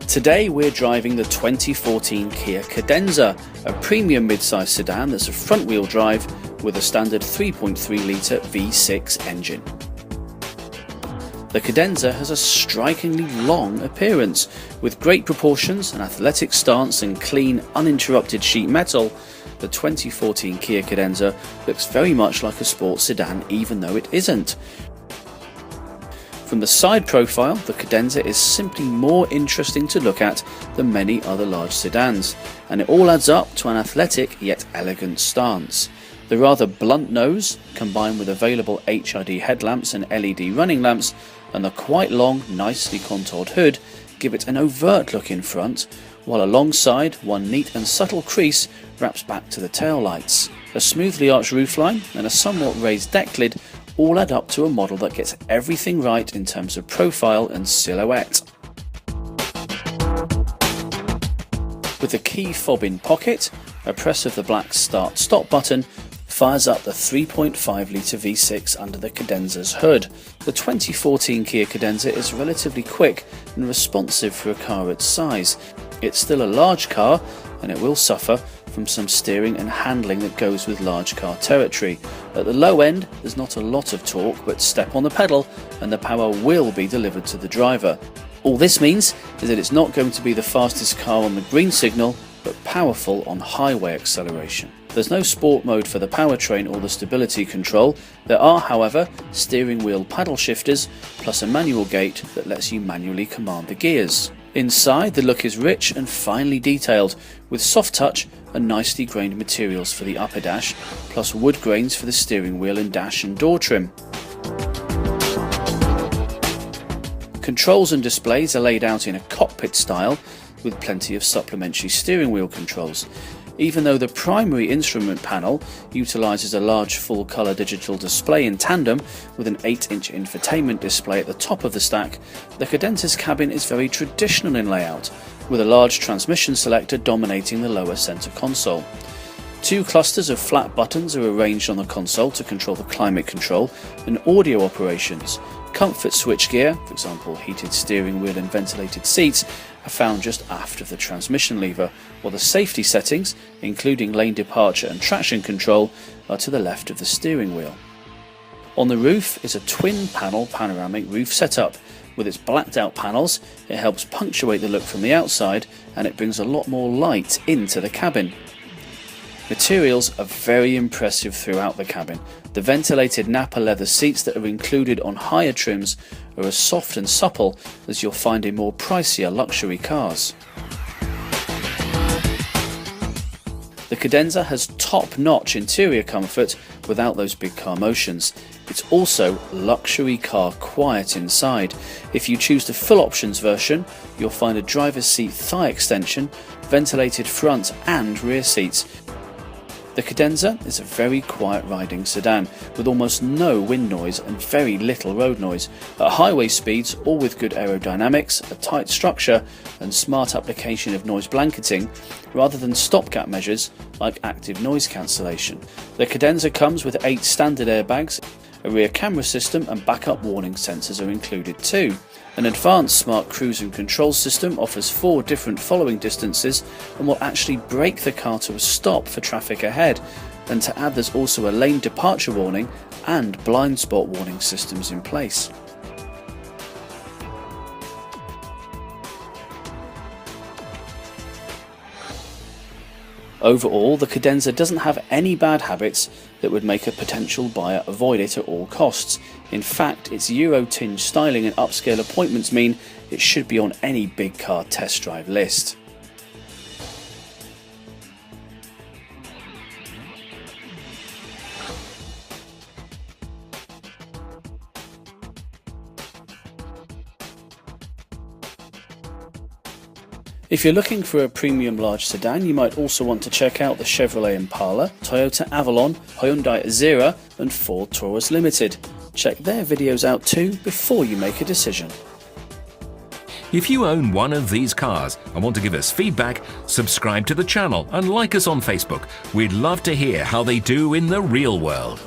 Today we're driving the 2014 Kia Cadenza, a premium mid-size sedan that's a front-wheel drive with a standard 3.3-litre V6 engine. The Cadenza has a strikingly long appearance. With great proportions, an athletic stance and clean, uninterrupted sheet metal, the 2014 Kia Cadenza looks very much like a sports sedan even though it isn't. From the side profile, the Cadenza is simply more interesting to look at than many other large sedans, and it all adds up to an athletic yet elegant stance. The rather blunt nose, combined with available HID headlamps and LED running lamps, and the quite long, nicely contoured hood, give it an overt look in front, while alongside one neat and subtle crease wraps back to the tail lights. A smoothly arched roofline and a somewhat raised deck lid all add up to a model that gets everything right in terms of profile and silhouette. With the key fob in pocket, a press of the black start-stop button fires up the 3.5-litre V6 under the Cadenza's hood. The 2014 Kia Cadenza is relatively quick and responsive for a car its size. It's still a large car, and it will suffer from some steering and handling that goes with large car territory. At the low end, there's not a lot of torque, but step on the pedal and the power will be delivered to the driver. All this means is that it's not going to be the fastest car on the green signal, but powerful on highway acceleration. There's no sport mode for the powertrain or the stability control. There are, however, steering wheel paddle shifters, plus a manual gate that lets you manually command the gears. Inside, the look is rich and finely detailed, with soft touch and nicely grained materials for the upper dash, plus wood grains for the steering wheel and dash and door trim. Controls and displays are laid out in a cockpit style, with plenty of supplementary steering wheel controls. Even though the primary instrument panel utilises a large full-colour digital display in tandem with an 8-inch infotainment display at the top of the stack, the Cadenza's cabin is very traditional in layout, with a large transmission selector dominating the lower centre console. Two clusters of flat buttons are arranged on the console to control the climate control and audio operations. Comfort switchgear, for example heated steering wheel and ventilated seats, are found just aft of the transmission lever, while the safety settings, including lane departure and traction control, are to the left of the steering wheel. On the roof is a twin-panel panoramic roof setup. With its blacked-out panels, it helps punctuate the look from the outside, and it brings a lot more light into the cabin. Materials are very impressive throughout the cabin. The ventilated Napa leather seats that are included on higher trims are as soft and supple as you'll find in more pricier luxury cars. The Cadenza has top-notch interior comfort without those big car motions. It's also luxury car quiet inside. If you choose the full options version, you'll find a driver's seat thigh extension, ventilated front and rear seats. The Cadenza is a very quiet riding sedan, with almost no wind noise and very little road noise. At highway speeds, all with good aerodynamics, a tight structure and smart application of noise blanketing, rather than stopgap measures like active noise cancellation. The Cadenza comes with 8 standard airbags, a rear camera system and backup warning sensors are included too. An advanced smart cruise and control system offers 4 different following distances and will actually brake the car to a stop for traffic ahead. And to add, there's also a lane departure warning and blind spot warning systems in place. Overall, the Cadenza doesn't have any bad habits that would make a potential buyer avoid it at all costs. In fact, its Euro-tinged styling and upscale appointments mean it should be on any big car test drive list. If you're looking for a premium large sedan, you might also want to check out the Chevrolet Impala, Toyota Avalon, Hyundai Azera and Ford Taurus Limited. Check their videos out too before you make a decision. If you own one of these cars and want to give us feedback, subscribe to the channel and like us on Facebook. We'd love to hear how they do in the real world.